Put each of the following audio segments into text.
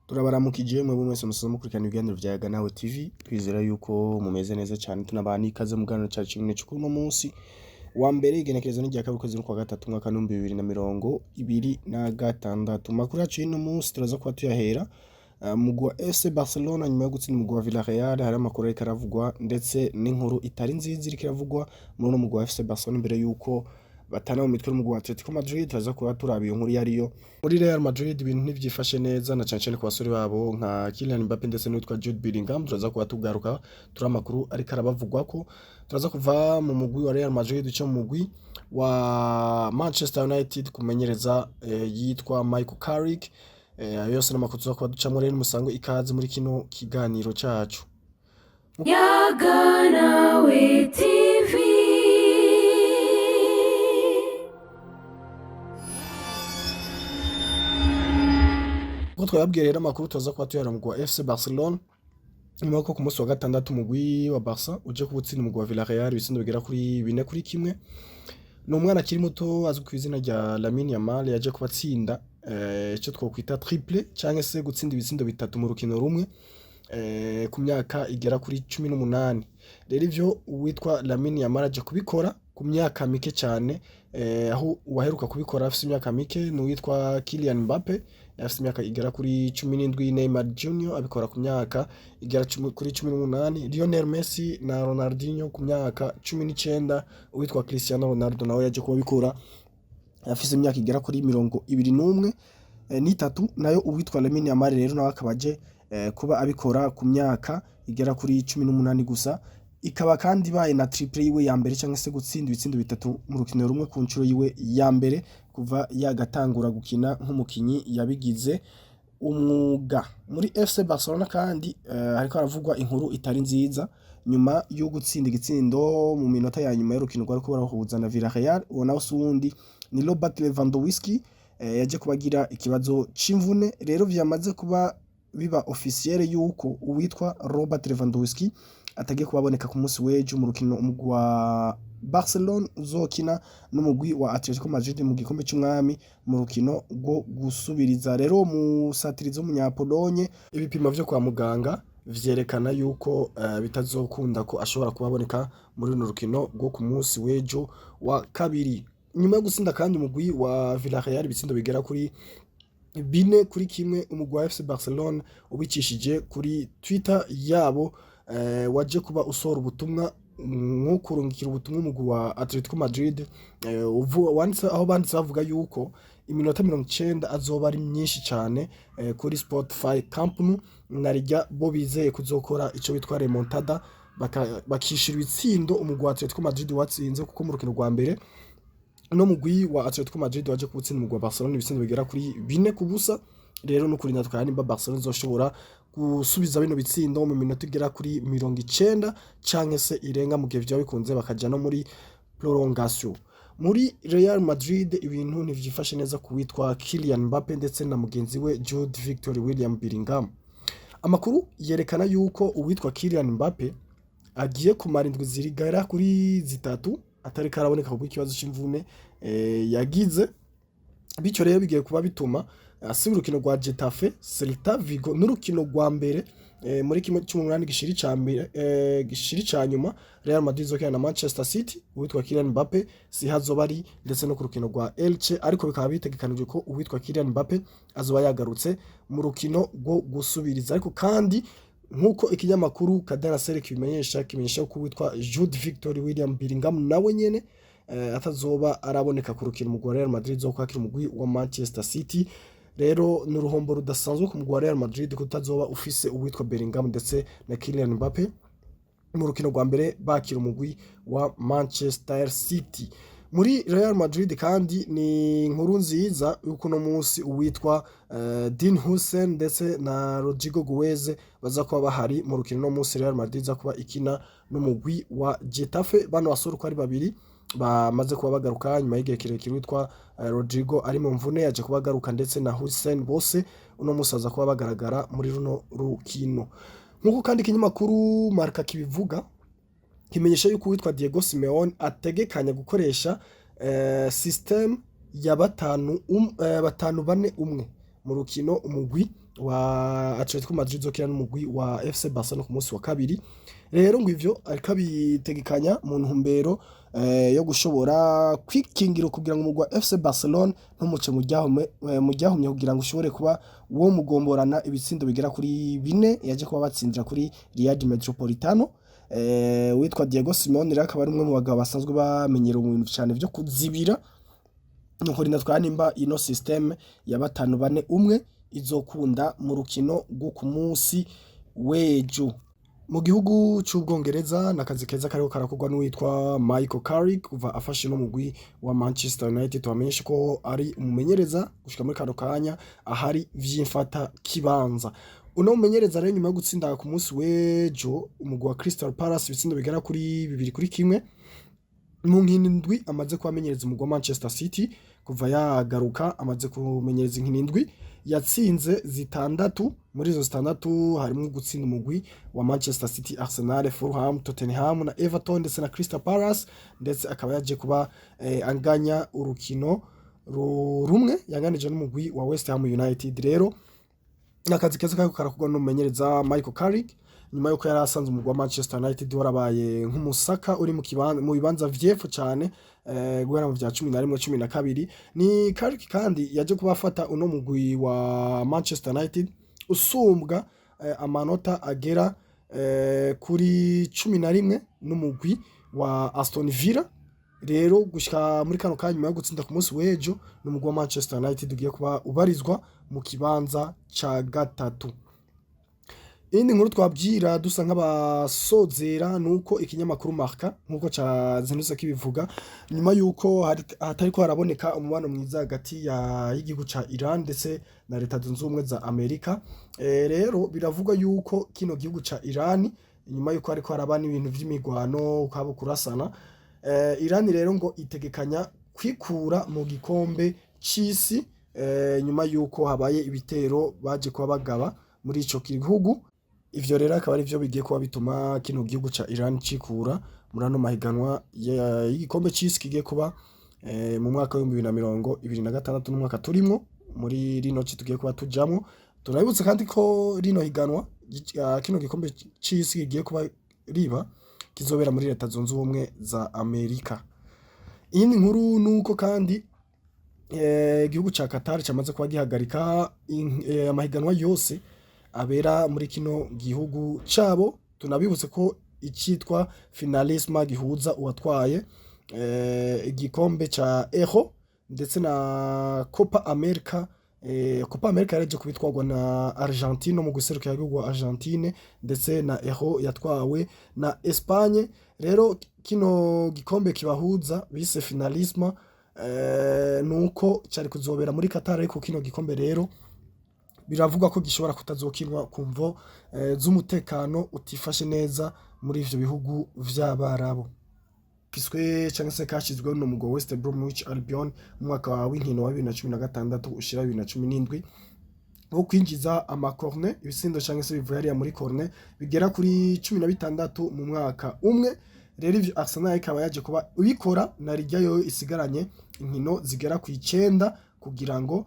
Turabaramukije mwebwe mwese musanzwe mukurikirana ibiganiro vya Yaga Nawe TV, twizera yuko mumeze neza cyane, tunabana ikaze mu kiganiro cyacu kimwe cyo kuno munsi wa mbere igenekerezo n'irya kabiri kwezi kwa gatatu mwaka 2026. Makuru yacu y'ino munsi turaza kuba tuyahera mugwa FC Barcelona nyuma yo gutsinda mugwa Villarreal. Hari amakuru ariko aravugwa ndetse n'inkuru itari nziza iriko iravugwa muri no mugwa FC Barcelona mbere yuko batana mu mitwe n'umugwa Atletico Madrid. Turaza kuba turabiye inkuru yariyo muri Real Madrid. Ibintu ntivyifashe neza na cyane ku basore babo nka Kylian Mbappé ndetse n'uwitwa Jude Bellingham. Turaza kuba tugaruka turamakuru ariko arabavugwa ko turaza kuva mu mugwi wa Real Madrid uca mu mugwi wa Manchester United kumenyereza yitwa Michael Carrick. Yose n'amakuru tuza kuba ducamo rero musango ikaze muri kino kiganiro cyacu Yaga Nawe TV. Ngo twababwiye rero amakuru tuza kuba tuyara mu gwa FC Barcelona nyuma ko ku munsi wa gatandatu umugwi wa Barca uje kubutsinda umugwi wa Villarreal ibitsindo bigera kuri 4-1. Ni umwana akiri muto azwi ku izina rya Yamal yaje kubatsinda icyo twokwita triplé cyangwa se gutsinda ibitsindo bitatu mu rukino rumwe ku myaka igera kuri 18. Rero ivyo uwitwa Yamal aje kubikora ku myaka mike cyane, aho uwaheruka kubikora afite imyaka mike ni uwitwa Kylian Mbappé afite imyaka igera kuri 17. Neymar Junior abikora ku myaka igera kuri 18. Lionel Messi na Ronaldinho ku myaka 19. Uwitwa Cristiano Ronaldo nawe yaje kubikora afite imyaka igera kuri 21 n'itatu. Nayo uwitwa Yamal rero nawe akabaje kuba abikora ku myaka igera kuri 18 gusa, ikaba kandi baye na triplé yiwe ya mbere cyangwa se gutsinda ibitsindo bitatu mu rukino rumwe ku nshuro yiwe ya mbere kuva yagatangura gukina nk'umukinyi yabigize umwuga muri FC Barcelona. Kandi hariko haravugwa inkuru itari nziza nyuma yo gutsinda igitsindo mu minota ya nyuma y'urukino rwari barahuza na Villarreal. Uwo nawe sundi ni Robert Lewandowski yaje kubagira ikibazo c'imvune. Rero vyamaze kuba biba officiel yuko uwitwa Robert Lewandowski atagiye kubaboneka ku munsi w'ejo mu rukino wa Barcelona uzokina n'umugwi wa Atletico Madrid mu gikombe cy'umwami mu rukino rwo gusubiriza. Rero musatirizo w'umunyapolonye ibipimo vyo kwa muganga vyerekana yuko bitazokunda ko ashobora kubaboneka muri runo rukino rwo ku munsi w'ejo wa kabiri. Nyuma yo gutsinda kandi umugwi wa Villarreal ibitsindo bigera kuri 4-1 umugwi wa FC Barcelona ubicishije kuri Twitter yabo waje kuba usohora ubutumwa nk'ukurungikira ubutumwa umugwi wa Atletico Madrid aho banditse bavuga yuko iminota 90 azoba ari myinshi cyane kuri Spotify Camp Nou narijya bo bizeye kuzokora ico bitwa remontada bakishira ibitsindo umugwi wa Atletico Madrid watsinze kuko mu rukino rwa mbere no mugwi wa Atletico Madrid waje kubutsinda umugwi wa Barcelona ibitsindo bigera kuri 4-0. Rero no kurinda twari nimba Barcelona zoshobora gusubiza bino bitsindo mu minota igera kuri 90 canke se irenga mu gihe vyo bikunze bakaja no muri prolongation. Muri Real Madrid ibintu ntivyifashe neza kuwitwa Kylian Mbappé ndetse na mugenzi we Jude William Bellingham. Amakuru yerekana yuko uwitwa Kylian Mbappé agiye kumara indwi zirigara kuri zitatu atari karaboneka ku kibazo c'imvune yagize. Bico rero bigiye kuba bituma asiba urukino rwa Getafe Celta Vigo n'urukino rwa mbere muri kimwe cy'umunani gishiri ca nyuma Real Madrid zokina na Manchester City. Uwitwa Kylian Mbappé si hazoba ari ndetse no ku rukino rwa Elche, ariko bikaba bitegekanijwe ko uwitwa Kylian Mbappé azoba yagarutse mu rukino rwo gusubiriza. Ariko kandi nkuko ikinyamakuru Cadena kimenyesha ko uwitwa Jude William Bellingham nawe nyene atazoba araboneka ku rukino mu Real Madrid zo kwakira umugwi wa Manchester City. Rero n'uruhombo rudasanzwe ku mugwi wa Real Madrid kutazoba ufise uwitwa Bellingham ndetse na Kylian Mbappé mu rukino rwa mbere bakira umugwi wa Manchester City. Muri Real Madrid kandi ni inkuru nziza yuko no munsi uwitwa Dean Hussein ndetse na Rodrigo Goez baza kuba bahari mu rukino no munsi Real Madrid za kuba ikina n'umugwi wa Getafe. Bano basore ko ari babiri bamaze kuba bagaruka nyuma y'igihe kirekire witwa Rodrigo ari mu mvune yaje kuba bagaruka ndetse na Hussein bose uno musaza kuba bagaragara muri runo rukino. Nkuko kandi ikinyamakuru Marca kibivuga kimenyesha yuko witwa Diego Simeone ategekanya gukoresha system ya 5-4-1 mu rukino umugwi wa Atletico Madrid zokina n'umugwi wa FC Barcelona ku munsi wa kabiri. Rero ngo ivyo ariko abitegekanya mu ntumbero yo gushobora kwikingira kugira ngo umugwi wa FC Barcelona ntumuce mu ryahumye kugira ngo ushobore kuba wo mugomborana ibitsindo bigera kuri 4 yaje kuba batsindira kuri Real Metropolitano. Witwa Diego Simeone rero akaba ari umwe mu bagabo basanzwe bamenyera mu bintu cyane byo kuzibira, nuko rina twanimba ino system ya 5-4-1 izokunda mu rukino rwo ku munsi w'ejo. Mu gihugu cy'Ubwongereza nakazi keza kariko karakorwa n'uwitwa Michael Carrick kuva afashe no mugwi wa Manchester United. Twamenyesha ko ari umumenyereza gushika muri kano kanya ahari vyimfata kibanza. Uno mumenyereza rero nyuma yo gutsinda ku munsi w'ejo umugwi wa Crystal Palace ibitsindo bigera kuri 2-1 mu nkino ndwi amaze kubamenyereza umugwi wa Manchester City. Kuva yagaruka amaze kumenyereza inkino ndwi yatsinze 6, muri izo 6 harimo gutsinda umugwi wa Manchester City, Arsenal, Fulham, Tottenham na Everton ndetse na Crystal Palace, ndetse akaba yaje kuba anganya urukino rumwe yanganije n'umugwi wa West Ham United. Rero nakazi keza kako karakorwa n'umumenyereza Michael Carrick nyuma yuko yari asanze umugwi wa Manchester United warabaye nk'umusaka uri mu bibanza vyepfo cyane guhera mu vya 11-12. Ni Carrick kandi yaje kubafata uno mugwi wa Manchester United usumbwa amanota agera kuri 11 n'umugwi wa Aston Villa. Rero gushika muri kano kanya nyuma yo gutsinda ku munsi w'ejo n'umugwi wa Manchester United ugiye kuba ubarizwa mu kibanza ca 3. Indi nkuru twabwira dusa nk'abasozera nuko ikinyamakuru Marca nkuko cyazinutse kibivuga nyuma yuko hatariko haraboneka umubano mwiza hagati y'igihugu ca Iran ndetse na Leta Zunze Ubumwe za Amerika. Rero biravuga yuko kino gihugu ca Iran nyuma yuko hariko harabana ibintu vy'imigwano kwabo kurasana, Iran rero ngo itegekanya kwikura mu gikombe c'isi nyuma yuko habaye ibitero baje kuba bagaba muri ico gihugu. Ivyo rero akaba ari byo bigiye kuba bituma kino gihugu ca Iran cikura muri ano mahiganwa y'igikombe c'isi kigiye kuba mu mwaka wa 2026 n'umwaka turimo muri rino ci tugiye kuba tujamwo. Turabibutse kandi ko rino higanwa kino gikombe c'isi kigiye kuba riba kizobera muri Leta Zunze Ubumwe za Amerika. Iyindi nkuru nuko kandi igihugu ca Qatar cyamaze kuba gihagarika amahiganwa yose abera muri kino gihugu cabo. Tunabibutse ko icitwa finalisma gihuza uwatwaye igikombe ca Euro ndetse na Copa America. Copa America yaje kubitwagwa na Argentine mu guserukira igihugu wa Argentine, ndetse na Euro yatwawe na Espagne. Rero kino gikombe kibahuza bise finalisma nuko cyari kuzobera muri Qatar, ariko kino gikombe rero biravuga ko gishobora kutazokinwa kumvo z'umutekano utifashe neza muri ivyo bihugu vy'Abarabu. Kiswe cyangwa se kashizweho no mugo West Bromwich Albion mu mwaka w'inkino wa 2016 ushira 2017 wo kwinjiza amakorne ibisindo cyangwa se bivuye hariya muri korne bigera kuri 16 mu mwaka umwe. Rero ivyo Arsenal ikaba yaje kuba ubikora na Liga yo isigaranye inkino zigera ku 9 kugira ngo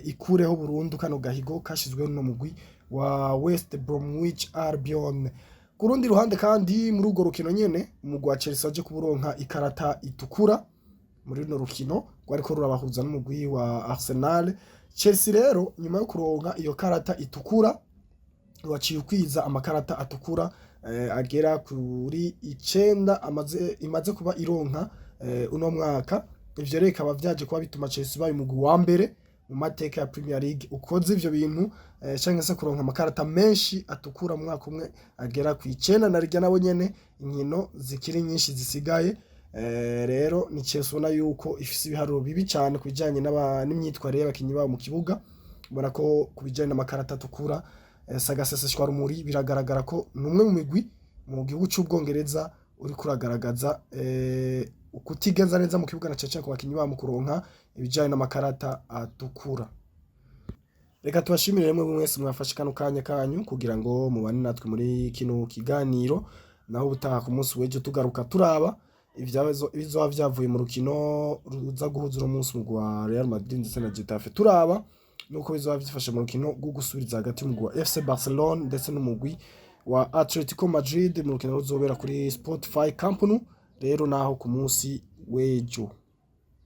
ikureho burundu kano gahigo kashizweho no mugwi wa West Bromwich Albion. Kurundi ruhande kandi muri urwo rukino nyene umugwi wa Chelsea waje kuburonka ikarata itukura muri no rukino rwariko rurabahuza n'umugwi wa Arsenal. Chelsea rero nyuma yo kuronka iyo karata itukura waciye ukwiza amakarata atukura agera kuri 9 imaze kuba ironka uno mwaka. Ivyo rero ikaba vyaje kuba bituma Chelsea baye umugwi wa mbere mu mateka ya Premier League ukoze ivyo bintu cyangwa se kuronka amakarata menshi atukura mu mwaka umwe agera ku 9, na Liga nabo nyene inkino zikiri nyinshi zisigaye. Rero ni Chelsea ubona yuko ifise ibiharuro bibi cyane kubijanye n'imyitwarire y'abakinyi babo mu kibuga. Ubona ko kubijanye n'amakarata atukura sagaseseshwa rumuri biragaragara ko numwe mu migwi mu gihugu cy'Ubwongereza uri kuragaragaza ukutigenza neza mu kibuga na cece ku bakinyi babo mu kuronka ibijanye n'amakarata atukura. Reka tubashimire remwe mwese mwafashe kano kanya kanyu kugira ngo mubane natwe muri kino kiganiro, naho ubutaha ku munsi w'ejo tugaruka turaba ibizoba vyavuye mu rukino ruza guhuza uno munsi wa Real Madrid ndetse na Getafe, turaba nuko bizoba byifashe mu rukino rwo gusubiriza hagati y'umugwi wa FC Barcelona ndetse n'umugwi wa Atletico Madrid mu rukino ruzobera kuri Spotify Camp Nou rero naho ku munsi w'ejo.